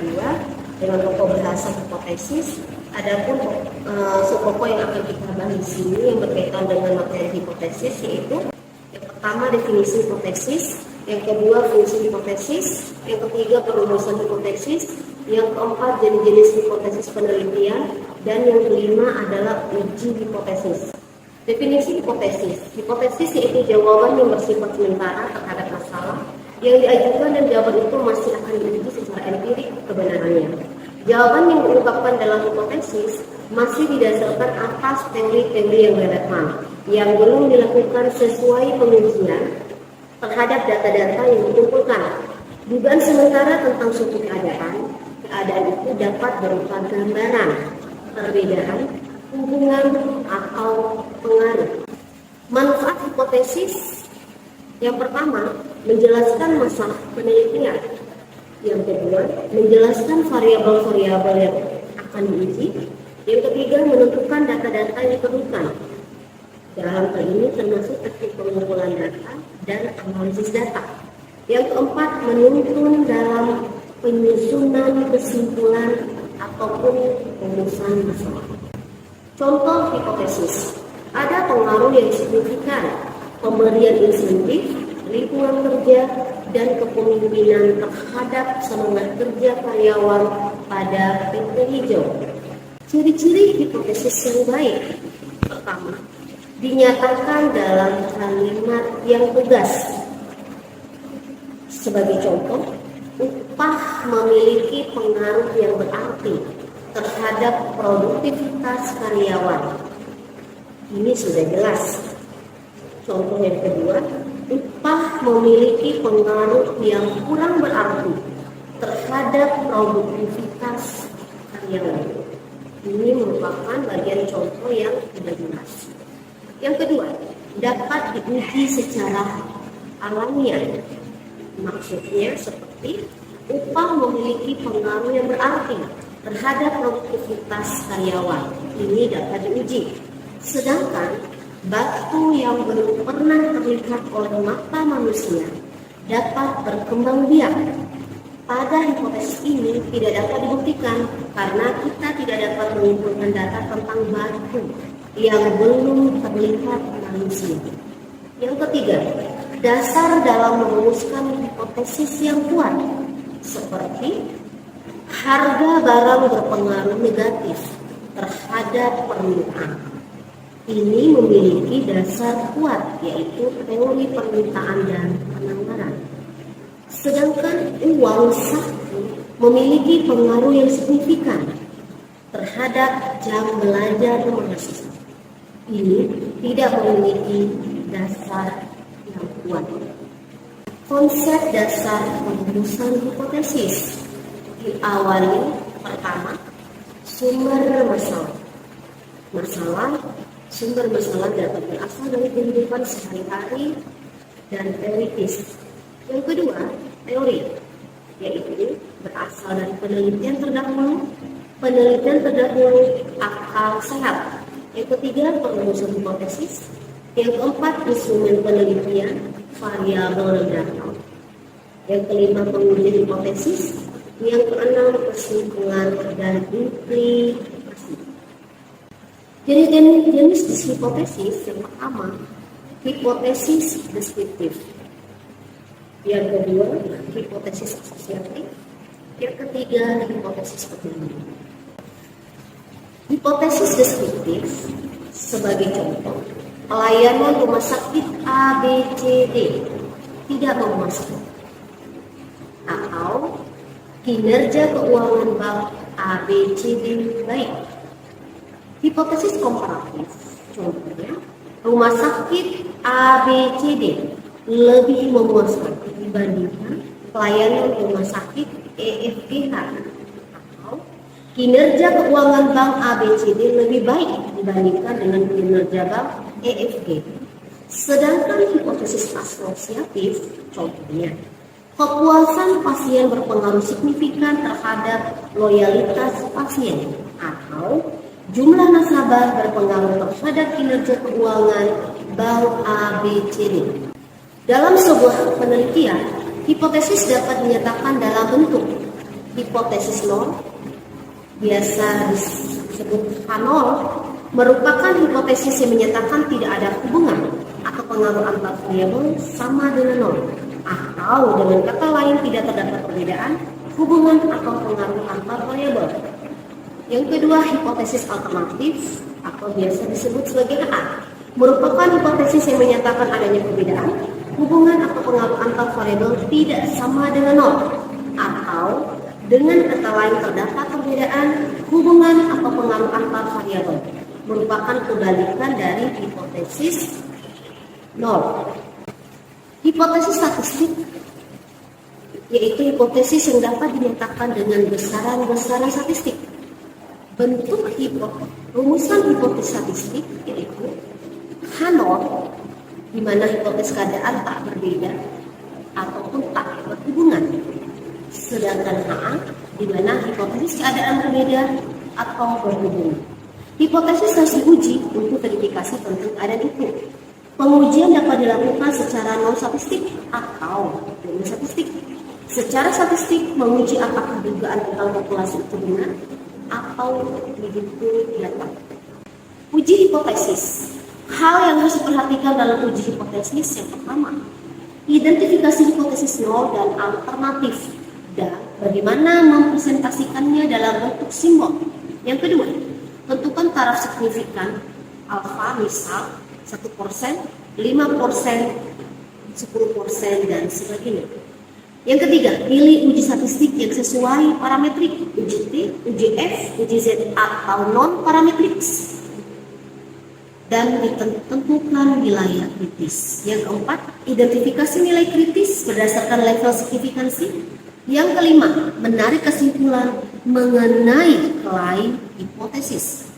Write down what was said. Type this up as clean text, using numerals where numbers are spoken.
kedua dengan pokok bahasa hipotesis. Adapun pokok yang akan kita bahas di sini yang berkaitan dengan materi hipotesis, yaitu yang pertama definisi hipotesis, yang kedua fungsi hipotesis, yang ketiga perumusan hipotesis, yang keempat jenis-jenis hipotesis penelitian, dan yang kelima adalah uji hipotesis. Definisi hipotesis. Hipotesis yaitu jawaban yang bersifat sementara terhadap masalah yang diajukan dan jawaban itu masih akan diuji secara empirik kebenarannya. Jawaban yang diungkapkan dalam hipotesis masih didasarkan atas teori-teori yang relevan yang belum dilakukan sesuai pengujian terhadap data-data yang dikumpulkan. Dugaan sementara tentang suatu keadaan itu dapat berupa gambaran, perbedaan, hubungan, atau pengaruh. Manfaat hipotesis yang pertama, menjelaskan masalah penelitian. Yang kedua, menjelaskan variabel-variabel yang akan diuji. Yang ketiga, menentukan data-data yang diperlukan. Dalam hal ini termasuk teknik pengumpulan data dan analisis data. Yang keempat, menuntun dalam penyusunan kesimpulan ataupun rumusan masalah. Contoh hipotesis, ada pengaruh yang signifikan, pemberian insentif, lingkungan kerja, dan kepemimpinan terhadap semangat kerja karyawan pada PT Hijau. Ciri-ciri hipotesis yang baik. Pertama, dinyatakan dalam kalimat yang tegas. Sebagai contoh, upah memiliki pengaruh yang berarti terhadap produktivitas karyawan. Ini sudah jelas. Contoh yang kedua, upah memiliki pengaruh yang kurang berarti terhadap produktivitas karyawan. Ini merupakan bagian contoh yang tidak jelas. Yang kedua, dapat diuji secara alamiah. Maksudnya seperti upah memiliki pengaruh yang berarti terhadap produktivitas karyawan. Ini dapat diuji. Sedangkan batu yang belum pernah terlihat oleh mata manusia dapat berkembang biak. Pada hipotesis ini tidak dapat dibuktikan karena kita tidak dapat mengumpulkan data tentang batu yang belum terlihat manusia. Yang ketiga, dasar dalam merumuskan hipotesis yang kuat, seperti harga barang berpengaruh negatif terhadap permintaan. Ini memiliki dasar kuat, yaitu teori permintaan dan penawaran. Sedangkan uang saku memiliki pengaruh yang signifikan terhadap jam belajar mahasiswa. Ini tidak memiliki dasar yang kuat. Konsep dasar perumusan hipotesis diawali pertama, sumber masalah. Sumber masalah dapat berasal dari kehidupan sehari-hari dan teoritis. Yang kedua, teori, yaitu berasal dari penelitian terdahulu akal sehat. Yang ketiga, perumusan hipotesis. Yang keempat, instrumen penelitian, variabel dan data. Yang kelima, pengujian hipotesis. Yang keenam, kesimpulan dan implikasi. Jenis hipotesis yang pertama, hipotesis deskriptif. Yang kedua, hipotesis asosiatif. Yang ketiga, hipotesis penelitian. Hipotesis deskriptif sebagai contoh, pelayanan rumah sakit ABCD tidak memuaskan, atau kinerja keuangan bank ABCD baik. Hipotesis komparatif, contohnya rumah sakit ABCD lebih memuaskan dibandingkan pelayanan rumah sakit EFGH, atau kinerja keuangan bank ABCD lebih baik dibandingkan dengan kinerja bank EFG. Sedangkan hipotesis asosiatif, contohnya kepuasan pasien berpengaruh signifikan terhadap loyalitas pasien, atau jumlah nasabah berpengaruh terhadap kinerja keuangan bank ABCD. Dalam sebuah penelitian, hipotesis dapat dinyatakan dalam bentuk hipotesis nol, biasa disebut H0, merupakan hipotesis yang menyatakan tidak ada hubungan atau pengaruh antar variabel sama dengan nol, atau dengan kata lain tidak terdapat perbedaan hubungan atau pengaruh antar variabel. Yang kedua, hipotesis alternatif atau biasa disebut sebagai HA, merupakan hipotesis yang menyatakan adanya perbedaan hubungan atau pengaruh antar variabel tidak sama dengan nol, atau dengan kata lain terdapat perbedaan hubungan atau pengaruh antar variabel, merupakan kebalikan dari hipotesis nol. Hipotesis statistik yaitu hipotesis yang dapat dinyatakan dengan besaran-besaran statistik. Bentuk rumusan hipotesis statistik yaitu H0, di mana hipotesis keadaan tak berbeda ataupun tak berhubungan, sedangkan HA, di mana hipotesis keadaan berbeda atau berhubungan. Hipotesis harus diuji untuk verifikasi tentang keadaan itu. Pengujian dapat dilakukan secara non statistik atau dengan statistik. Secara statistik menguji apakah dugaan tentang populasi itu benar atau begitu nyata. Uji hipotesis. Hal yang harus diperhatikan dalam uji hipotesis yang pertama, identifikasi hipotesis nol dan alternatif dan bagaimana mempresentasikannya dalam bentuk simbol. Yang kedua, tentukan taraf signifikan alfa, misal 1%, 5%, 10%, dan sebagainya. Yang ketiga, pilih uji statistik yang sesuai parametrik, uji T, uji F, uji Z atau non-parametrik, dan ditentukan wilayah kritis. Yang keempat, identifikasi nilai kritis berdasarkan level signifikansi. Yang kelima, menarik kesimpulan mengenai klaim hipotesis.